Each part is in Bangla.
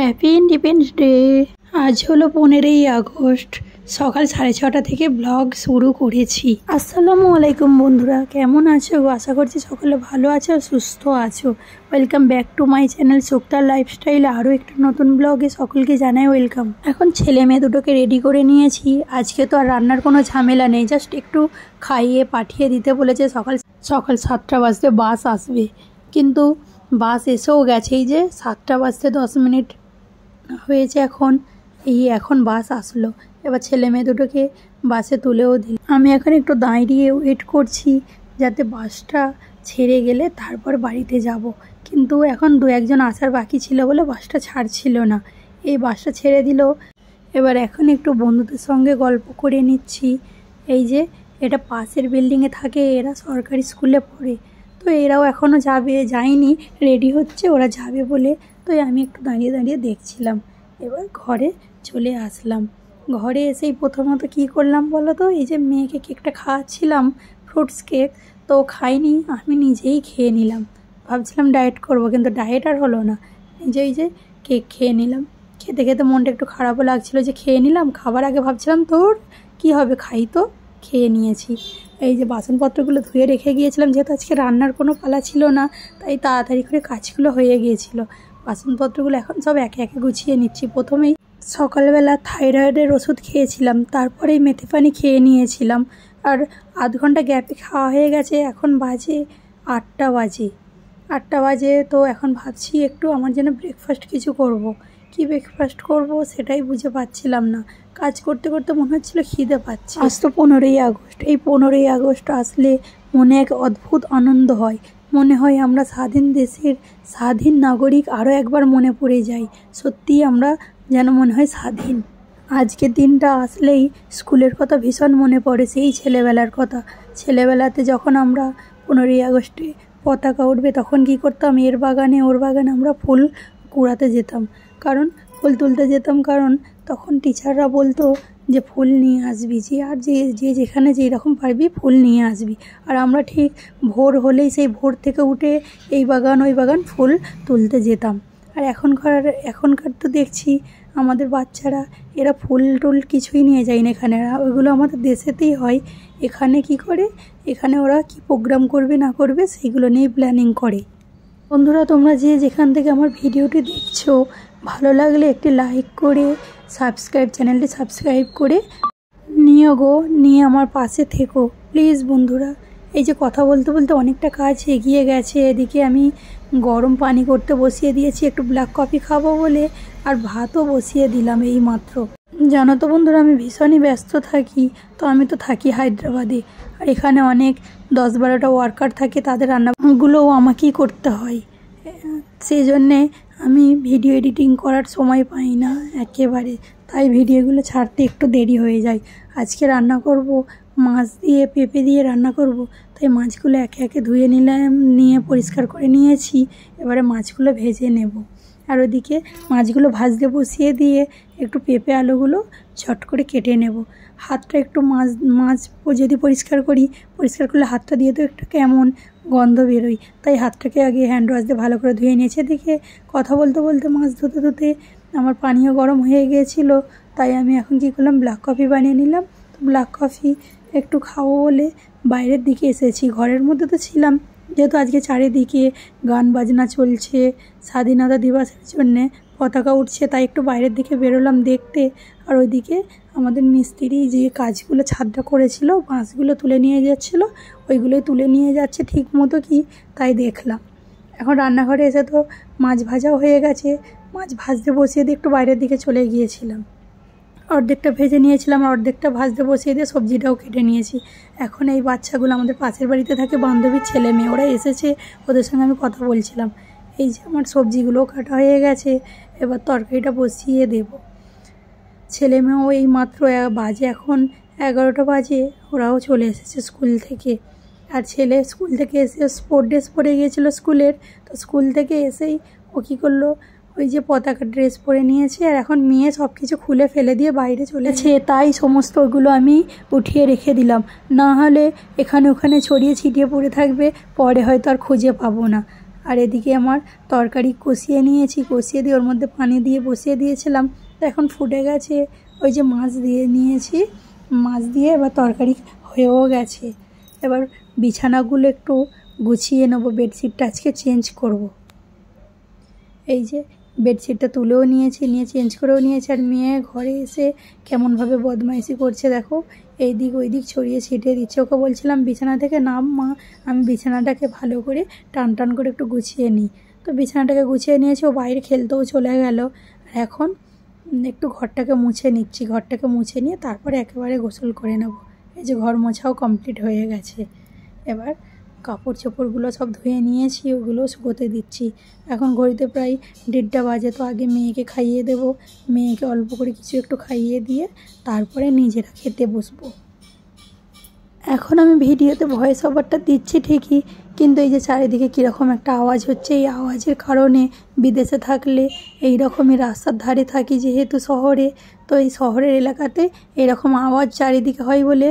Happy independence day. আজ হলো 15ই আগস্ট। সকাল 6:30 থেকে ব্লগ শুরু করেছি। আসসালামু আলাইকুম বন্ধুরা, কেমন আছো? আশা করছি সকলে ভালো আছো, সুস্থ আছো। Welcome back to my channel সুক্তার লাইফস্টাইল। আরও একটা নতুন ব্লগে সকলকে জানাই ওয়েলকাম। এখন ছেলে মেয়ে দুটোকে রেডি করে নিয়েছি। আজকে তো আর রান্নার কোনো ঝামেলা নেই, জাস্ট একটু খাইয়ে পাঠিয়ে দিতে বলেছে। সকাল 7টা বাজতে বাস আসবে, কিন্তু বাস এসেও গেছে। এই যে 7টা বাজতে 10 মিনিট হয়েছে এখন বাস আসলো। এবার ছেলে মেয়ে দুটোকে বাসে তুলেও দিল। আমি এখন একটু দাঁড়িয়ে ওয়েট করছি যাতে বাসটা ছেড়ে গেলে তারপর বাড়িতে যাব। কিন্তু এখন 2-1 আসার বাকি ছিল বলে বাসটা ছাড়ছিল না। এই বাসটা ছেড়ে দিল। এবার এখন একটু বন্ধুদের সঙ্গে গল্প করে নিচ্ছি। এই যে এটা পাশের বিল্ডিংয়ে থাকে, এরা সরকারি স্কুলে পড়ে, তো এরাও এখনও যায়নি, রেডি হচ্ছে ওরা যাবে বলে। তো আমি একটু দাঁড়িয়ে দাঁড়িয়ে দেখছিলাম। এবার ঘরে চলে আসলাম। ঘরে এসেই প্রথমত কি করলাম বলো তো, এই যে মেয়েকে কেকটা খাওয়াচ্ছিলাম, ফ্রুটস কেক, তো খাইনি, আমি নিজেই খেয়ে নিলাম। ভাবছিলাম ডায়েট করব, কিন্তু ডায়েট আর হলো না। নিজেই যে কেক খেয়ে নিলাম। খেতে খেতে মনটা একটু খারাপও লাগছিল যে খেয়ে নিলাম। খাবার আগে ভাবছিলাম তোর কি হবে, খাই তো, খেয়ে নিয়েছি। এই যে বাসনপত্রগুলো ধুয়ে রেখে গিয়েছিলাম, যেহেতু আজকে রান্নার কোনো পালা ছিল না, তাই তাড়াতাড়ি করে কাজগুলো হয়ে গিয়েছিল। বাসনপত্রগুলো এখন সব একে একে গুছিয়ে নিচ্ছি। প্রথমেই সকালবেলা থাইরয়েডের ওষুধ খেয়েছিলাম, তারপরেই মেথি পানি খেয়ে নিয়েছিলাম, আর আধ ঘন্টা গ্যাপে খাওয়া হয়ে গেছে। এখন বাজে 8টা বাজে। তো এখন ভাবছি একটু আমার জন্য ব্রেকফাস্ট কিছু করব। কি ব্রেকফাস্ট করব সেটাই বুঝে পাচ্ছিলাম না। কাজ করতে করতে মনে হচ্ছিল খিদে পাচ্ছে। আজ তো 15ই আগস্ট। এই 15ই আগস্ট আসলে মনে এক অদ্ভুত আনন্দ হয়। মনে হয় আমরা স্বাধীন দেশের স্বাধীন নাগরিক। আরও একবার মনে পড়ে যায়, সত্যিই আমরা যেন মনে হয় স্বাধীন। আজকের দিনটা আসলেই স্কুলের কথা ভীষণ মনে পড়ে, সেই ছেলেবেলার কথা। ছেলেবেলাতে যখন আমরা 15ই আগস্টে পতাকা উঠবে তখন কি করতাম, এর বাগানে ওর বাগানে আমরা ফুল কুড়াতে যেতাম, ফুল তুলতে যেতাম। কারণ তখন টিচাররা বলতো যে ফুল নিয়ে আসবি, যে যেখানে যেই রকম পারবি ফুল নিয়ে আসবি। আর আমরা ঠিক ভোর হলেই সেই ভোর থেকে উঠে এই বাগান ওই বাগান ফুল তুলতে যেতাম। আর এখনকার তো দেখছি আমাদের বাচ্চারা এরা ফুল টুল কিছুই নিয়ে যায় না এখানে। ওইগুলো আমাদের দেশেতেই হয়। এখানে কি করে, এখানে ওরা কি প্রোগ্রাম করবে না করবে সেইগুলো নিয়ে প্ল্যানিং করে। বন্ধুরা, তোমরা যে যেখান থেকে আমার ভিডিওটি দেখছো, ভালো লাগলে একটি লাইক করে চ্যানেলটি সাবস্ক্রাইব করে নিয়ে আমার পাশে থেকো প্লিজ বন্ধুরা। এই যে কথা বলতে বলতে অনেকটা কাজ এগিয়ে গেছে। এদিকে আমি গরম পানি করতে বসিয়ে দিয়েছি একটু ব্ল্যাক কফি খাবো বলে, আর ভাতও বসিয়ে দিলাম এই মাত্র। জানো তো বন্ধুরা, আমি ভীষণই ব্যস্ত থাকি। তো আমি তো থাকি হায়দ্রাবাদে, আর এখানে অনেক 10-12টা ওয়ার্কার থাকে, তাদের রান্নাগুলোও আমাকেই করতে হয়। সেই জন্যে আমি ভিডিও এডিটিং করার সময় পাই না একেবারে, তাই ভিডিওগুলো ছাড়তে একটু দেরি হয়ে যায়। আজকে রান্না করব মাছ দিয়ে, পেঁপে দিয়ে রান্না করব, তাই মাছগুলো একে একে ধুয়ে নিয়ে পরিষ্কার করে নিয়েছি। এবারে মাছগুলো ভেজে নেব। আর ওদিকে মাছগুলো ভাজতে বসিয়ে দিয়ে একটু পেঁপে আলুগুলো ঝট করে কেটে নেব। হাতটা একটু মাছ যদি পরিষ্কার করলে হাতটা দিয়ে তো একটু কেমন গন্ধ বেরোয়, তাই হাতটাকে আগে হ্যান্ড ওয়াশ দিয়ে ভালো করে ধুয়ে নিয়েছে। এদিকে কথা বলতে বলতে মাছ ধুতে আমার পানিও গরম হয়ে গিয়েছিল, তাই আমি এখন কী করলাম, ব্ল্যাক কফি বানিয়ে নিলাম। তো ব্ল্যাক কফি একটু খাবো বলে বাইরের দিকে এসেছি। ঘরের মধ্যে তো ছিলাম, যেহেতু আজকে চারিদিকে গান বাজনা চলছে, স্বাধীনতা দিবসের জন্যে পতাকা উঠছে, তাই একটু বাইরের দিকে বেরোলাম দেখতে। আর ওইদিকে আমাদের মিস্ত্রি যে কাজগুলো ছাদটা করেছিল, বাঁশগুলো তুলে নিয়ে যাচ্ছিল, ওইগুলোই তুলে নিয়ে যাচ্ছে ঠিক মতো কি, তাই দেখলাম। এখন রান্নাঘরে এসে তো মাছ ভাজাও হয়ে গেছে। মাছ ভাজতে বসিয়ে দিয়ে একটু বাইরের দিকে চলে গিয়েছিলাম। অর্ধেকটা ভেজে নিয়েছিলাম, আর অর্ধেকটা ভাজতে বসিয়ে দিয়ে সবজিটাও কেটে নিয়েছি। এখন এই বাচ্চাগুলো আমাদের পাশের বাড়িতে থাকে, বান্ধবীর ছেলে মেয়ে, ওরা এসেছে, ওদের সঙ্গে আমি কথা বলছিলাম। এই যে আমার সবজিগুলোও কাটা হয়ে গেছে, এবার তরকারিটা বসিয়ে দেব। ছেলে মেয়েও এই মাত্র বাজে এখন 11টা বাজে, ওরাও চলে এসেছে স্কুল থেকে। আর ছেলে স্কুল থেকে এসে স্পোর্ট ড্রেস পরে গিয়েছিলো স্কুলের, তো স্কুল থেকে এসেই ও কী করলো, ওই যে পতাকা ড্রেস পরে নিয়েছে, আর এখন মেয়ে সব কিছু খুলে ফেলে দিয়ে বাইরে চলেছে। তাই সমস্ত ওগুলো আমি উঠিয়ে রেখে দিলাম, না হলে এখানে ওখানে ছড়িয়ে ছিটিয়ে পড়ে থাকবে, পরে হয়তো আর খুঁজে পাবো না। আর এদিকে আমার তরকারি কষিয়ে নিয়েছি, কষিয়ে দিয়ে ওর মধ্যে পানি দিয়ে বসিয়ে দিয়েছিলাম। তো এখন ফুটে গেছে। ওই যে মাছ দিয়ে নিয়েছি, মাছ দিয়ে এবার তরকারি হয়েও গেছে। এবার বিছানাগুলো একটু গুছিয়ে নেবো, বেডশিটটা আজকে চেঞ্জ করব। এই যে বেডশিটটা তুলেও নিয়েছি, নিয়ে চেঞ্জ করেও নিয়েছি। আর মেয়ে ঘরে এসে কেমনভাবে বদমাইশি করছে দেখো, এই দিক ওই দিক ছড়িয়ে ছিটিয়ে দিচ্ছে। ওকে বলছিলাম বিছানা থেকে নাম মা, আমি বিছানাটাকে ভালো করে টান টান করে একটু গুছিয়ে নিই। তো বিছানাটাকে গুছিয়ে নিয়েছি, ও বাইরে খেলতেও চলে গেল। আর এখন একটু ঘরটাকে মুছে নিচ্ছি, ঘরটাকে মুছে নিয়ে তারপরে একেবারে গোসল করে নেব। এই যে ঘর মোছাও কমপ্লিট হয়ে গেছে। এবার কাপড় চোপড়গুলো সব ধুয়ে নিয়েছি, ওগুলো শুকোতে দিচ্ছি। এখন ঘড়িতে প্রায় 1:30 বাজে। তো আগে মেয়েকে খাইয়ে দেব, মেয়েকে অল্প করে কিছু একটু খাইয়ে দিয়ে তারপরে নিজেরা খেতে বসবো। এখন আমি ভিডিওতে ভয়েস ওভারটা দিচ্ছি ঠিকই, কিন্তু এই যে চারিদিকে কীরকম একটা আওয়াজ হচ্ছে, এই আওয়াজের কারণে বিদেশে থাকলে এই রকমই রাস্তার ধারে থাকি যেহেতু শহরে, তো এই শহরের এলাকাতে এরকম আওয়াজ চারিদিকে হয় বলে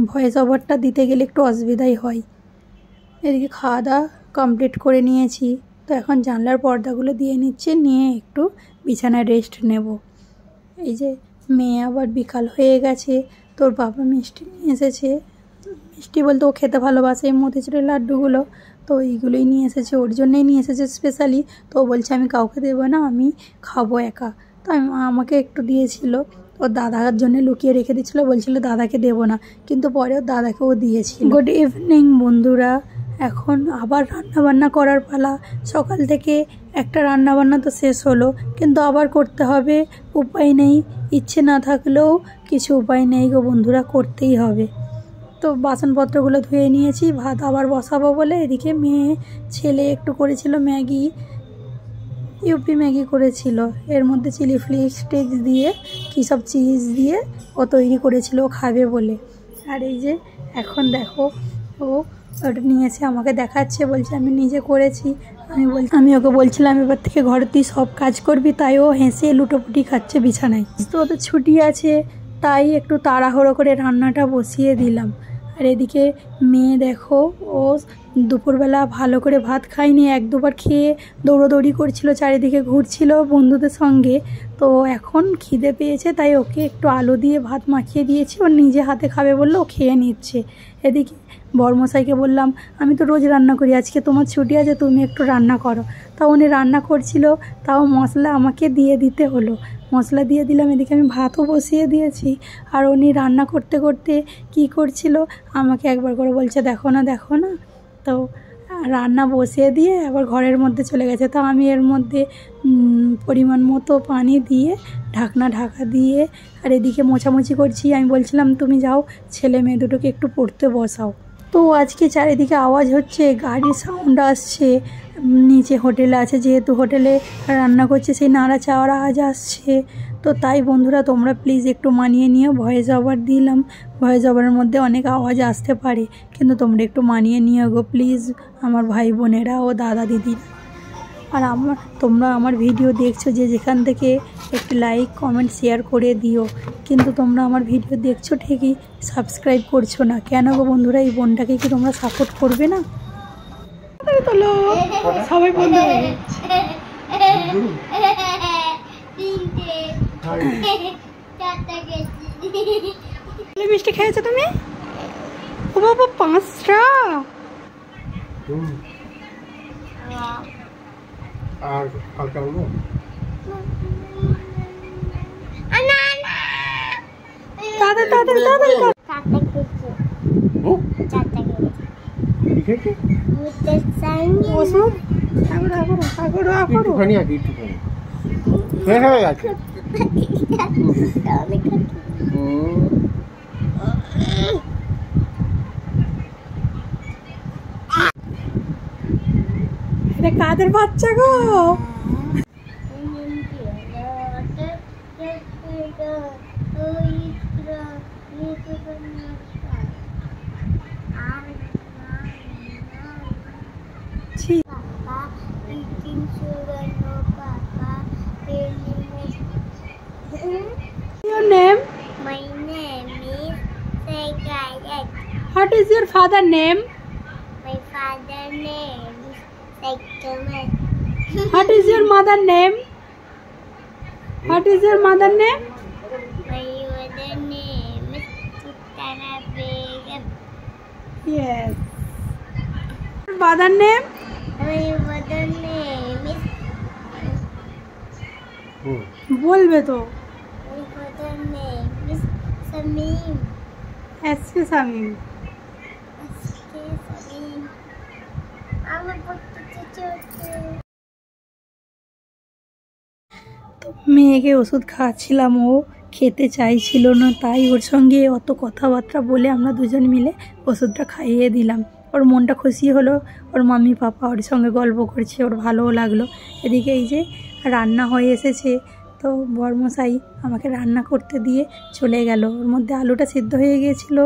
ভয়েস ওভারটা দিতে গেলে একটু অসুবিধাই হয়। এদিকে খাওয়া দাওয়া কমপ্লিট করে নিয়েছি। তো এখন জানলার পর্দাগুলো দিয়ে নিচ্ছে, নিয়ে একটু বিছানায় রেস্ট নেব। এই যে মেয়ে আবার বিকাল হয়ে গেছে, তোর বাবা মিষ্টি নিয়ে এসেছে। মিষ্টি বলতে ও খেতে ভালোবাসে এই মতিচুরের লাড্ডুগুলো, তো এইগুলোই নিয়ে এসেছে, ওর জন্যই নিয়ে এসেছে স্পেশালি। তো ও বলছে আমি কাউকে দেবো না, আমি খাবো একা। তো আমাকে একটু দিয়েছিল, ওর দাদার জন্য লুকিয়ে রেখে দিচ্ছিলো, বলছিল দাদাকে দেবো না, কিন্তু পরে ওর দাদাকেও দিয়েছিল। গুড ইভিনিং বন্ধুরা, এখন আবার রান্নাবান্না করার পালা। সকাল থেকে একটা রান্নাবান্না তো শেষ হলো, কিন্তু আবার করতে হবে, উপায় নেই। ইচ্ছে না থাকলেও কিছু উপায় নেই গো বন্ধুরা, করতেই হবে। তো বাসনপত্রগুলো ধুয়ে নিয়েছি, ভাত আবার বসাবো বলে। এদিকে মেয়ে ছেলে একটু করেছিল ম্যাগি, ইউপি ম্যাগি করেছিল, এর মধ্যে চিলি ফ্লেক্স দিয়ে কী সব চিজ দিয়ে ও তৈরি করেছিল, ও খাবে বলে। আর এই যে এখন দেখো ও ওটা নিয়েছে, আমাকে দেখাচ্ছে, বলছে আমি নিজে করেছি। আমি ওকে বলছিলাম এবার থেকে ঘরে তুই সব কাজ করবি, তাই ও হেসে লুটোপুটি খাচ্ছে বিছানায়। তো ওদের ছুটি আছে, তাই একটু তাড়াহুড়ো করে রান্নাটা বসিয়ে দিলাম। আর এদিকে মেয়ে দেখো, ও দুপুরবেলা ভালো করে ভাত খায়নি, 1-2বার খেয়ে দৌড়োদৌড়ি করছিল, চারিদিকে ঘুরছিল বন্ধুদের সঙ্গে। তো এখন খিদে পেয়েছে, তাই ওকে একটু আলু দিয়ে ভাত মাখিয়ে দিয়েছি, ও নিজে হাতে খাবে বললে ও খেয়ে নিচ্ছে। এদিকে বড়মশাইকে বললাম আমি তো রোজ রান্না করি, আজকে তোমার ছুটি আছে, তুমি একটু রান্না করো। তা উনি রান্না করছিল, তাও মশলা আমাকে দিয়ে দিতে হলো, মশলা দিয়ে দিলাম। এদিকে আমি ভাতও বসিয়ে দিয়েছি, আর উনি রান্না করতে করতে কি করছিল আমাকে একবার করে বলছে দেখো না দেখো না। তো রান্না বসিয়ে দিয়ে আবার ঘরের মধ্যে চলে গেছে। তো আমি এর মধ্যে পরিমাণ মতো পানি দিয়ে ঢাকা দিয়ে আর এদিকে মোছামুছি করছি। আমি বলছিলাম তুমি যাও ছেলে মেয়ে দুটোকে একটু পড়তে বসাও। তো আজকে চারিদিকে আওয়াজ হচ্ছে, গাড়ির সাউন্ড আসছে, নিচে হোটেল আছে যেহেতু হোটেলে রান্না করছে, সেই নাড়াচাড়ার আওয়াজ আসছে। তো তাই বন্ধুরা তোমরা প্লিজ একটু মানিয়ে নিও, ভয়েস ওভার দিলাম, ভয়েস ওভারের মধ্যে অনেক আওয়াজ আসতে পারে, কিন্তু তোমরা একটু মানিয়ে নিও গো প্লিজ, আমার ভাই বোনেরা ও দাদা দিদিরা। আর তোমরা আমার ভিডিও দেখছো যে যেখান থেকে একটু লাইক কমেন্ট শেয়ার করে দিও, কিন্তু তোমরা আমার ভিডিও দেখছো ঠিকই, সাবস্ক্রাইব করছো না কেন গো বন্ধুরা? এই বোনটাকে কি তোমরা সাপোর্ট করবে না? সবাই বন্ধু মিষ্টি খেয়েছো তুমি? ও বাবা 5টা। আর হালকা হলো দাদা দাদা দাদা একটুখানি আগে একটুখানি হয়ে গেছে। এটা কাদের বাচ্চা গো? Your name? My name is Sekayat. What is your father name? My father name is Second. What is your mother name? What is your mother name? My mother name is Sultana Begum. Yes. Father name? My mother name is. बोलबे तो My mother name is Samim. ऐसे सामीम S.K. Samim. আমার পক্ষে চলছে। তো মেয়েকে ওষুধ খাওয়াচ্ছিলাম, ও খেতে চাইছিল না, তাই ওর সঙ্গে অত কথাবার্তা বলে আমরা দুজন মিলে ওষুধটা খাইয়ে দিলাম। ওর মনটা খুশি হলো, ওর মাম্মি পাপা ওর সঙ্গে গল্প করছে, ওর ভালোও লাগলো। এদিকে এই যে রান্না হয়ে এসেছে, তো বরমশাই আমাকে রান্না করতে দিয়ে চলে গেল। ওর মধ্যে আলুটা সিদ্ধ হয়ে গিয়েছিল,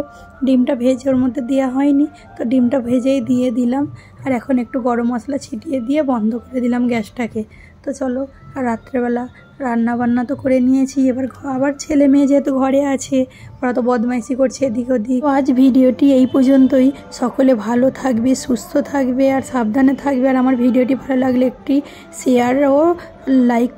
ডিমটা ভেজে ওর মধ্যে দেওয়া হয়নি, তো ডিমটা ভেজেই দিয়ে দিলাম। আর এখন একটু গরম মশলা ছিটিয়ে দিয়ে বন্ধ করে দিলাম গ্যাসটাকে। তো চলো, আর রাত্রেবেলা রান্না বান্না তো করে নিয়েছি, এবার আবার ছেলে মেয়ে যেহেতু ঘরে আছে, ওরা তো বদমাইশি করছে এদিক ওদিক। আজ ভিডিওটি এই পর্যন্তই। সকলে ভালো থাকবে, সুস্থ থাকবে আর সাবধানে থাকবে। আর আমার ভিডিওটি ভালো লাগলে একটি শেয়ার ও লাইক